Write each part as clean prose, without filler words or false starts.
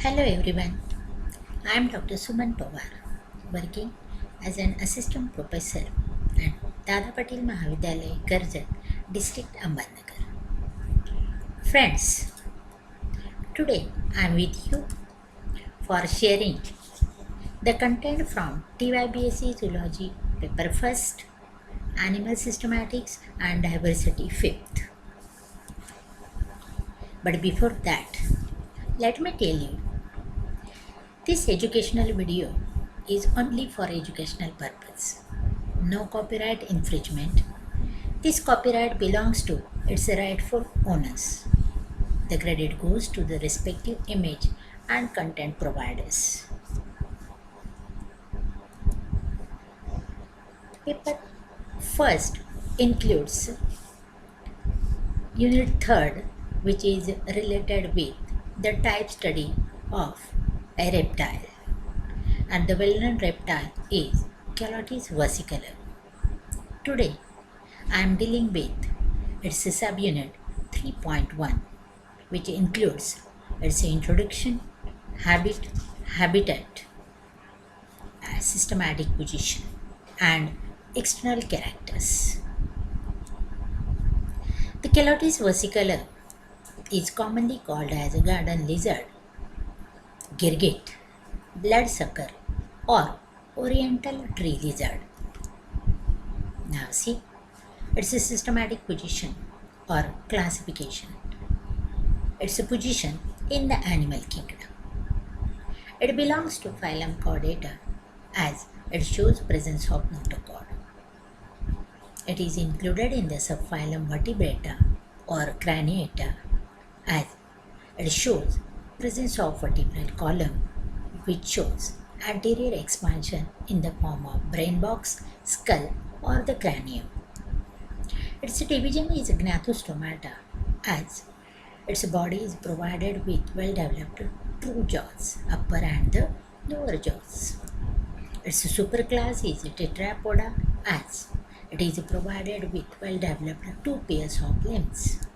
Hello everyone, I am Dr. Suman Pawar, working as an assistant professor at Dada Patil Mahavidyalaya, Karjat, District Ahmednagar. Friends, today I am with you for sharing the content from TYBSc Zoology paper 1st, Animal Systematics and Diversity 5th. But before that, let me tell you, this educational video is only for educational purpose. No copyright infringement. This copyright belongs to its rightful owners. The credit goes to the respective image and content providers. Paper first includes unit 3rd, which is related with the type study of a reptile, and the well-known reptile is Calotes versicolor. Today I am dealing with its subunit 3.1, which includes its introduction, habitat, systematic position, and external characters. The Calotes versicolor is commonly called as a garden lizard, girgit, bloodsucker, or oriental tree lizard. Now see, its a systematic position or classification. Its a position in the animal kingdom. It belongs to phylum Chordata as it shows presence of notochord. It is included in the subphylum Vertebrata or Craniata as it shows presence of vertebral column, which shows anterior expansion in the form of brain box, skull, or the cranium. Its division is Gnathostomata as its body is provided with well-developed true jaws, upper and the lower jaws. Its superclass is Tetrapoda as it is provided with well-developed two pairs of limbs.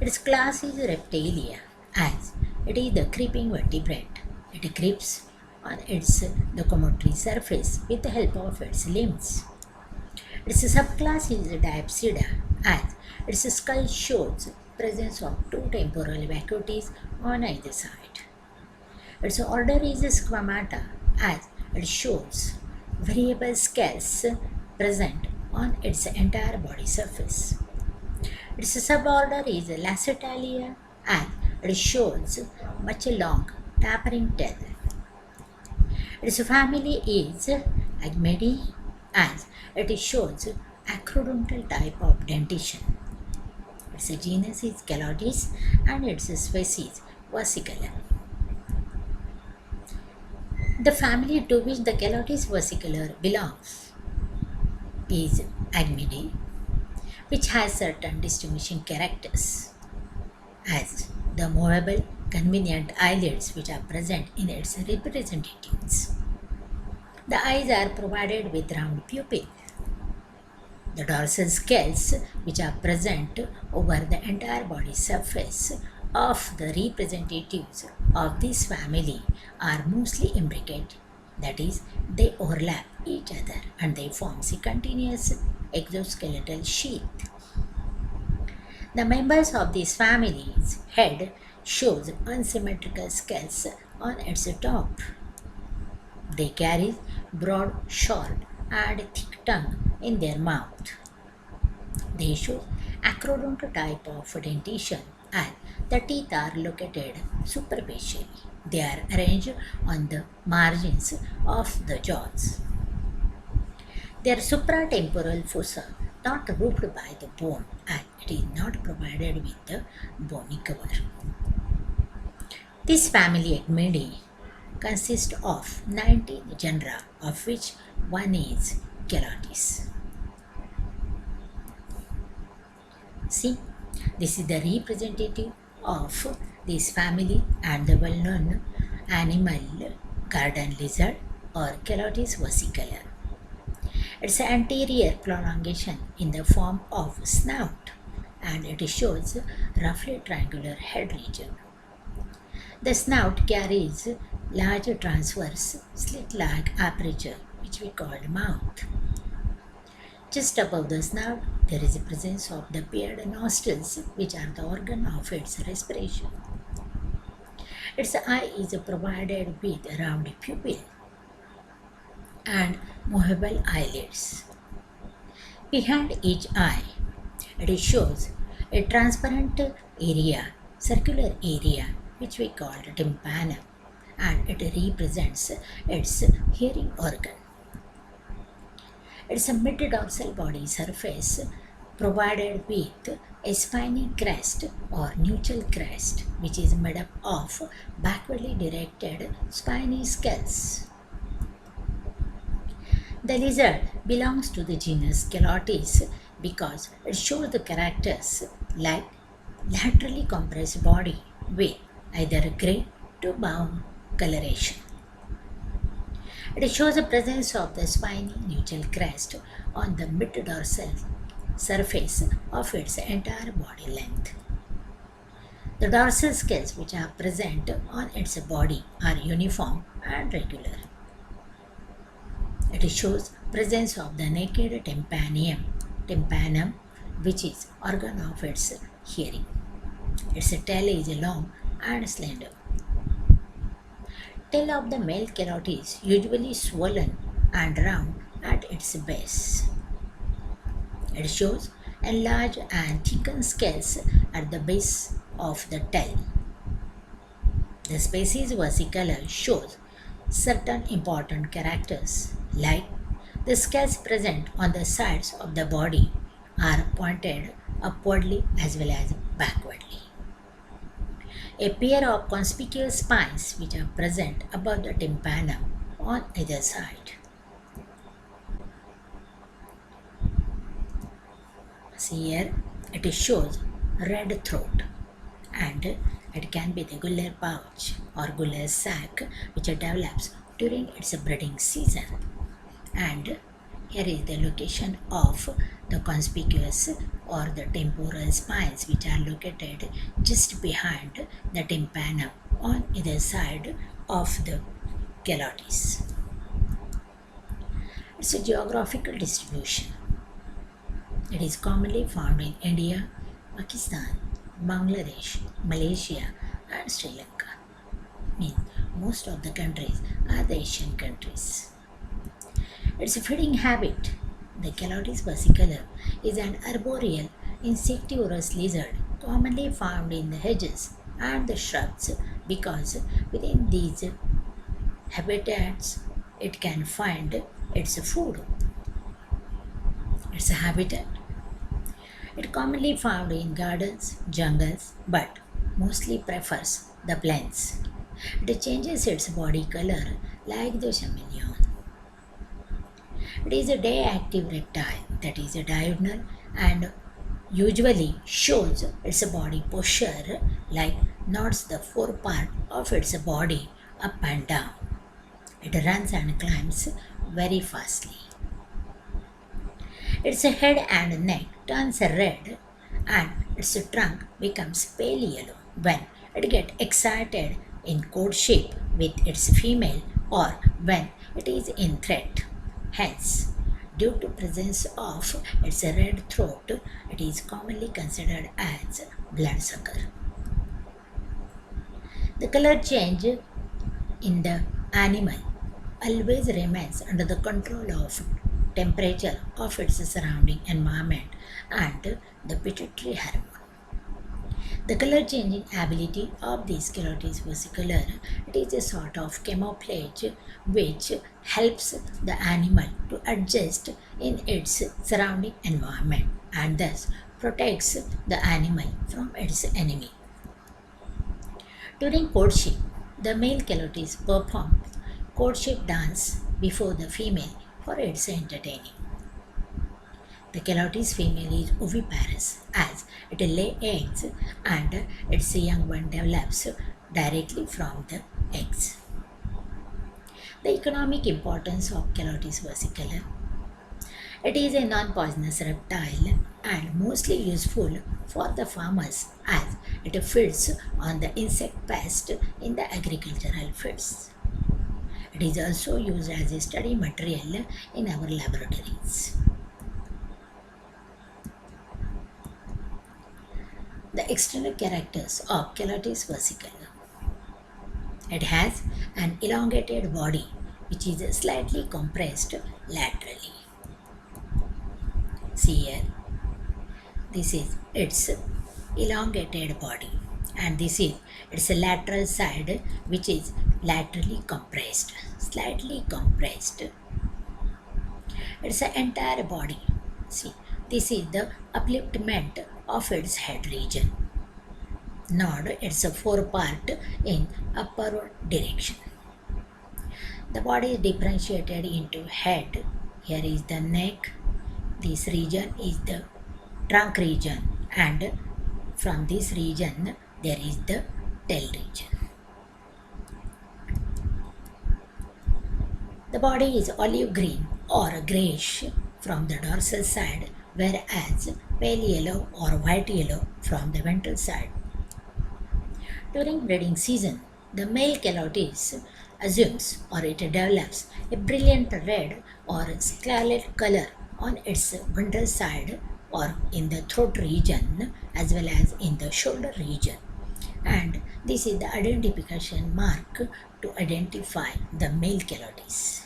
Its class is Reptilia as it is the creeping vertebrate. It creeps on its locomotory surface with the help of its limbs. Its subclass is Diapsida as its skull shows presence of two temporal vacuities on either side. Its order is Squamata as it shows variable scales present on its entire body surface. Its suborder is Lacertalia as it shows much long tapering tail. Its family is Agmedidae as it shows acrodontal type of dentition. Its genus is Calotes and its species versicolor. The family to which the Calotes versicolor belongs is Agmedidae, which has certain distinguishing characters, as the movable, convenient eyelids which are present in its representatives. The eyes are provided with round pupil. The dorsal scales which are present over the entire body surface of the representatives of this family are mostly imbricate, that is, they overlap each other and they form a continuous exoskeletal sheath. The members of this family's head shows unsymmetrical scales on its top. They carry broad, short, and thick tongue in their mouth. They show acrodontal type of dentition and the teeth are located superficially. They are arranged on the margins of the jaws. Their supratemporal fossa not roofed by the bone and it is not provided with the bony cover. This family Agmedidae consists of 19 genera, of which one is Calotes. See, this is the representative of this family and the well-known animal garden lizard or Calotes versicolor. Its anterior prolongation in the form of snout and it shows roughly triangular head region. The snout carries large transverse slit-like aperture, which we call mouth. Just above the snout, there is a presence of the paired nostrils, which are the organ of its respiration. Its eye is provided with a round pupil and movable eyelids. Behind each eye, it shows a transparent area, circular area, which we call tympanum, and it represents its hearing organ. Its mid-dorsal body surface provided with a spiny crest or neutral crest, which is made up of backwardly directed spiny scales. The lizard belongs to the genus Calotes because it shows the characters like laterally compressed body with either gray to brown coloration. It shows the presence of the spiny neutral crest on the mid-dorsal surface of its entire body length. The dorsal scales which are present on its body are uniform and regular. It shows presence of the naked tympanum, which is organ of its hearing. Its tail is long and slender. Tail of the male Calote is usually swollen and round at its base. It shows enlarged and thickened scales at the base of the tail. The species versicolor shows certain important characters like the scales present on the sides of the body are pointed upwardly as well as backwardly. A pair of conspicuous spines which are present above the tympanum on either side. See here, it shows red throat, and it can be the gular pouch or gular sac which develops during its breeding season. And here is the location of the conspicuous or the temporal spines which are located just behind the tympanum on either side of the Calotes. It's a geographical distribution. It is commonly found in India, Pakistan, Bangladesh, Malaysia and Sri Lanka. Most of the countries are the Asian countries. Its feeding habit, the Calotes versicolor, is an arboreal insectivorous lizard commonly found in the hedges and the shrubs because within these habitats it can find its food. Its habitat, it commonly found in gardens, jungles, but mostly prefers the plains. It changes its body color like the chameleon. It is a day-active reptile, that is a diurnal, and usually shows its body posture like nods the forepart of its body up and down. It runs and climbs very fastly. Its head and neck turns red and its trunk becomes pale yellow when it gets excited in courtship with its female or when it is in threat. Hence, due to presence of its red throat, it is commonly considered as bloodsucker. The color change in the animal always remains under the control of temperature of its surrounding environment and the pituitary hormone. The color changing ability of these Calotes versicolor, it is a sort of camouflage which helps the animal to adjust in its surrounding environment and thus protects the animal from its enemy. During courtship, the male Calotes performs courtship dance before the female for its entertaining. The Calotes female is oviparous as it lays eggs and its young one develops directly from the eggs. The economic importance of Calotes versicolor. It is a non-poisonous reptile and mostly useful for the farmers as it feeds on the insect pest in the agricultural fields. It is also used as a study material in our laboratories. The external characters of Calotes versicolor. It has an elongated body which is slightly compressed laterally. See here, this is its elongated body and this is its lateral side which is laterally compressed, slightly compressed. Its entire body, see, this is the upliftment of its head region. Nod its forepart in upward direction. The body is differentiated into head. Here is the neck. This region is the trunk region, and from this region there is the tail region. The body is olive green or greyish from the dorsal side, whereas pale yellow or white yellow from the ventral side. During breeding season, the male Calotes assumes or it develops a brilliant red or scarlet color on its ventral side or in the throat region as well as in the shoulder region. And this is the identification mark to identify the male Calotes.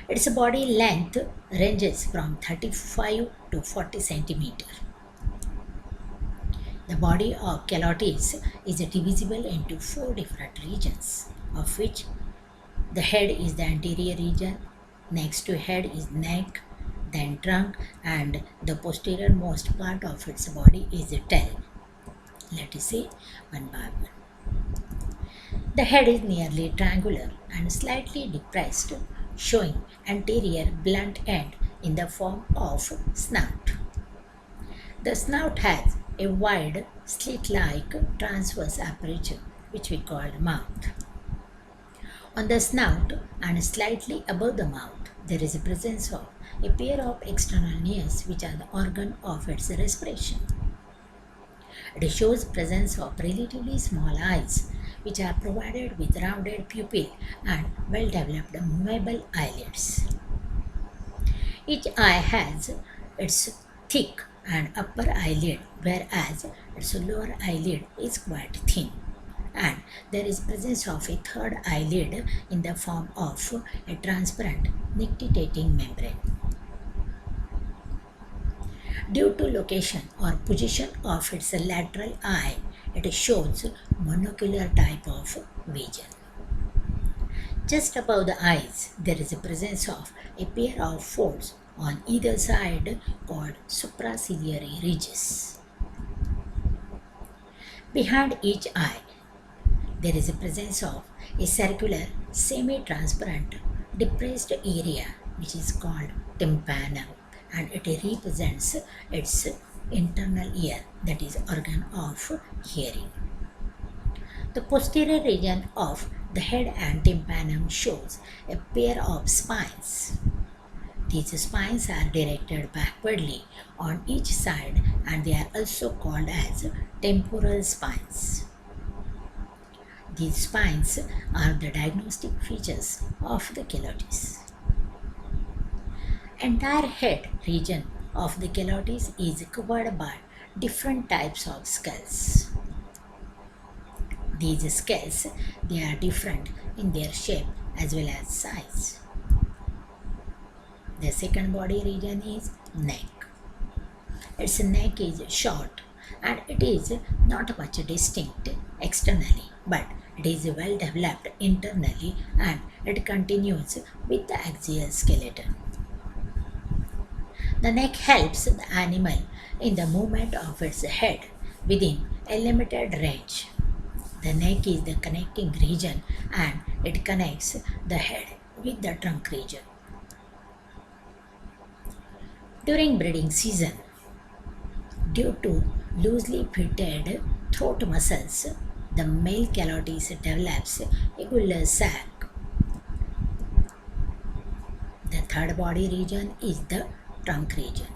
Its body length ranges from 35 to 40 centimeter. The body of Calotes is divisible into 4 different regions, of which the head is the anterior region, next to head is neck, then trunk, and the posterior most part of its body is the tail. Let us see one by one. The head is nearly triangular and slightly depressed, showing anterior blunt end in the form of snout. The snout has a wide slit-like transverse aperture which we call mouth. On the snout and slightly above the mouth there is a presence of a pair of external nares which are the organ of its respiration. It shows presence of relatively small eyes which are provided with rounded pupil and well-developed movable eyelids. Each eye has its thick and upper eyelid, whereas its lower eyelid is quite thin, and there is presence of a third eyelid in the form of a transparent nictitating membrane. Due to location or position of its lateral eye, it shows monocular type of vision. Just above the eyes, there is a presence of a pair of folds on either side called supraciliary ridges. Behind each eye, there is a presence of a circular, semi-transparent, depressed area which is called tympanum, and it represents its internal ear, that is organ of hearing. The posterior region of the head and tympanum shows a pair of spines. These spines are directed backwardly on each side and they are also called as temporal spines. These spines are the diagnostic features of the Calotes. Entire head region of the Calotes is covered by different types of scales. These scales, they are different in their shape as well as size. The second body region is neck. Its neck is short and it is not much distinct externally, but it is well developed internally and it continues with the axial skeleton. The neck helps the animal in the movement of its head within a limited range. The neck is the connecting region and it connects the head with the trunk region. During breeding season, due to loosely fitted throat muscles, the male Calotes develops a gular sac. The third body region is the trunk region.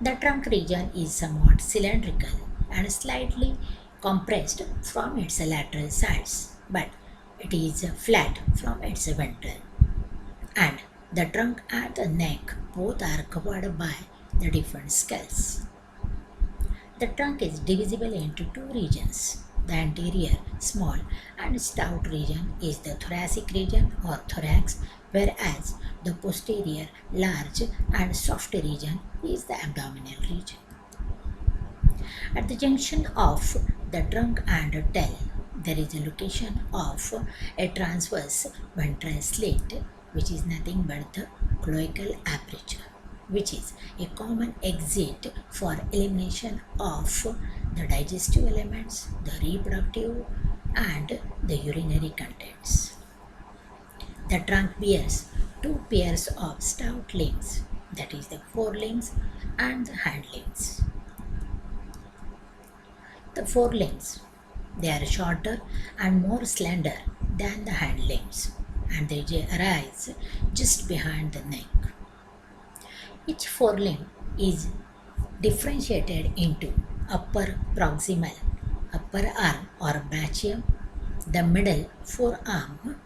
The trunk region is somewhat cylindrical and slightly compressed from its lateral sides, but it is flat from its ventral. And the trunk and the neck both are covered by the different scales. The trunk is divisible into two regions. The anterior, small and stout region is the thoracic region or thorax, whereas the posterior, large and soft region is the abdominal region. At the junction of the trunk and tail, there is a location of a transverse ventral slit, which is nothing but the cloacal aperture, which is a common exit for elimination of the digestive elements, the reproductive and the urinary contents. The trunk bears two pairs of stout limbs, that is the forelimbs and the hind limbs. The forelimbs, they are shorter and more slender than the hind limbs, and they arise just behind the neck. Each forelimb is differentiated into upper proximal, upper arm or brachium, the middle forearm,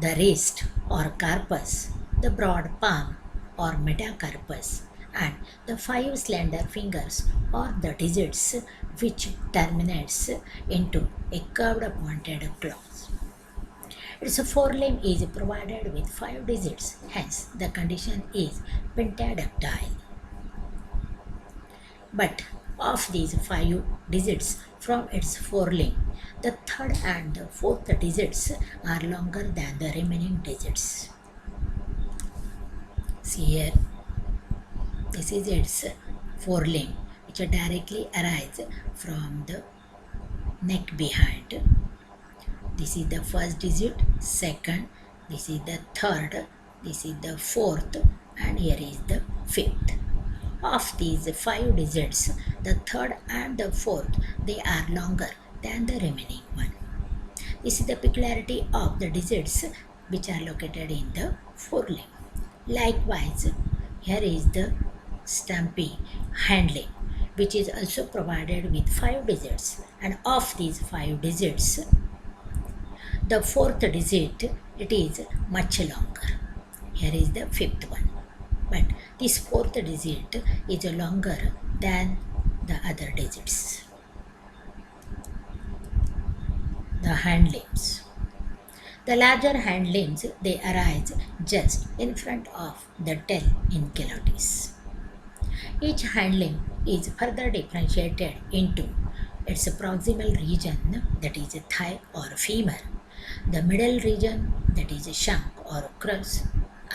the wrist or carpus, the broad palm or metacarpus, and the five slender fingers or the digits, which terminates into a curved pointed claws. Its forelimb is provided with 5 digits, hence the condition is pentadactyl. But of these 5 digits from its forelimb, the third and the fourth digits are longer than the remaining digits. See here, this is its forelimb, which directly arises from the neck behind. This is the first digit, second, this is the third, this is the fourth, and here is the fifth. Of these 5 digits, the third and the fourth, they are longer than the remaining one. This is the peculiarity of the digits which are located in the forelimb. Likewise, here is the stumpy hind limb, which is also provided with 5 digits, and of these 5 digits, the fourth digit, it is much longer. Here is the fifth one. But this fourth digit is longer than the other digits. The hind limbs. The larger hind limbs, they arise just in front of the tail in Chilotes. Each hind limb is further differentiated into its proximal region, that is thigh or femur, the middle region, that is shank or crus,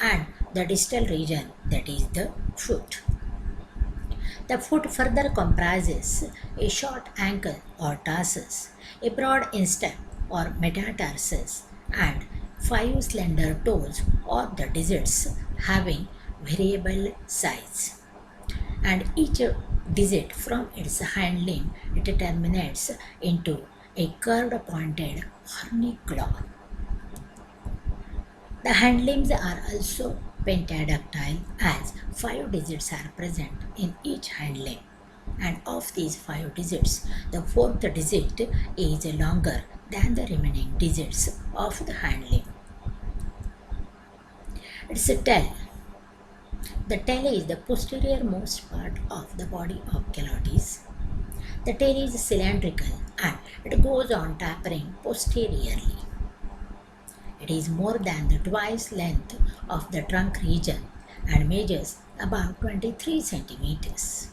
and the distal region, that is the foot. The foot further comprises a short ankle or tarsus, a broad instep or metatarsus, and 5 slender toes or the digits having variable size. And each digit from its hind limb, it terminates into a curved pointed horny claw. The hind limbs are also pentadactyl, as 5 digits are present in each hind limb, and of these 5 digits, the fourth digit is longer than the remaining digits of the hind limb. Its tail. The tail is the posterior most part of the body of Chilotes. The tail is cylindrical and it goes on tapering posteriorly. It is more than the twice length of the trunk region and measures about 23 centimeters.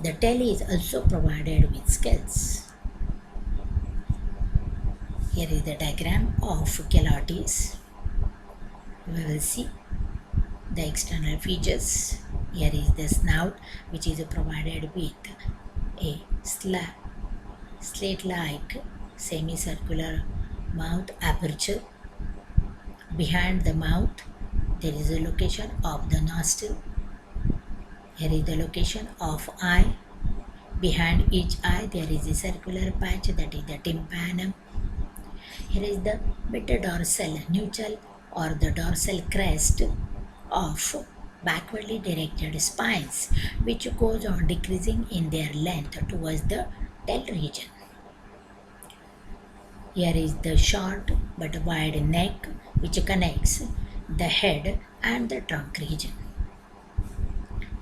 The tail is also provided with scales. Here is the diagram of Chilotes. We will see the external features. Here is the snout, which is provided with a slate-like semicircular mouth aperture. Behind the mouth, there is a location of the nostril. Here is the location of eye. Behind each eye, there is a circular patch, that is the tympanum. Here is the metadorsal nuchal or the dorsal crest of backwardly directed spines, which goes on decreasing in their length towards the tail region. Here is the short but wide neck which connects the head and the trunk region.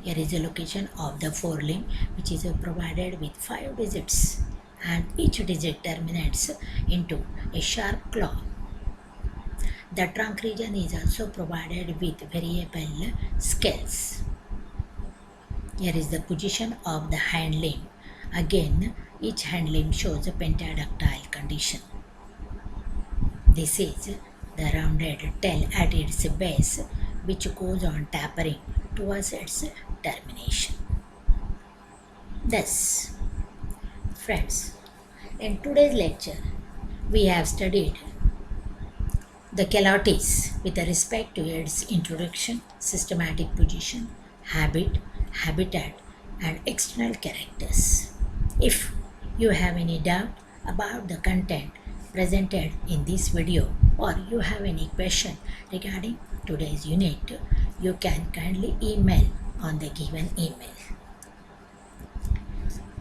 Here is the location of the forelimb, which is provided with 5 digits, and each digit terminates into a sharp claw. The trunk region is also provided with variable scales. Here is the position of the hind limb. Again, each hind limb shows a pentadactyl condition. This is the rounded tail at its base, which goes on tapering towards its termination. Thus, friends, in today's lecture, we have studied the Calotes with respect to its introduction, systematic position, habit, habitat, and external characters. If you have any doubt about the content presented in this video, or you have any question regarding today's unit, you can kindly email on the given email.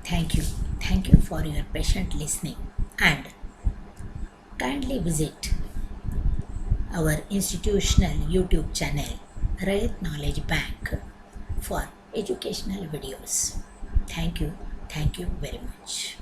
Thank you. Thank you for your patient listening, and kindly visit our institutional YouTube channel, Rayat Knowledge Bank, for educational videos. Thank you. Thank you very much.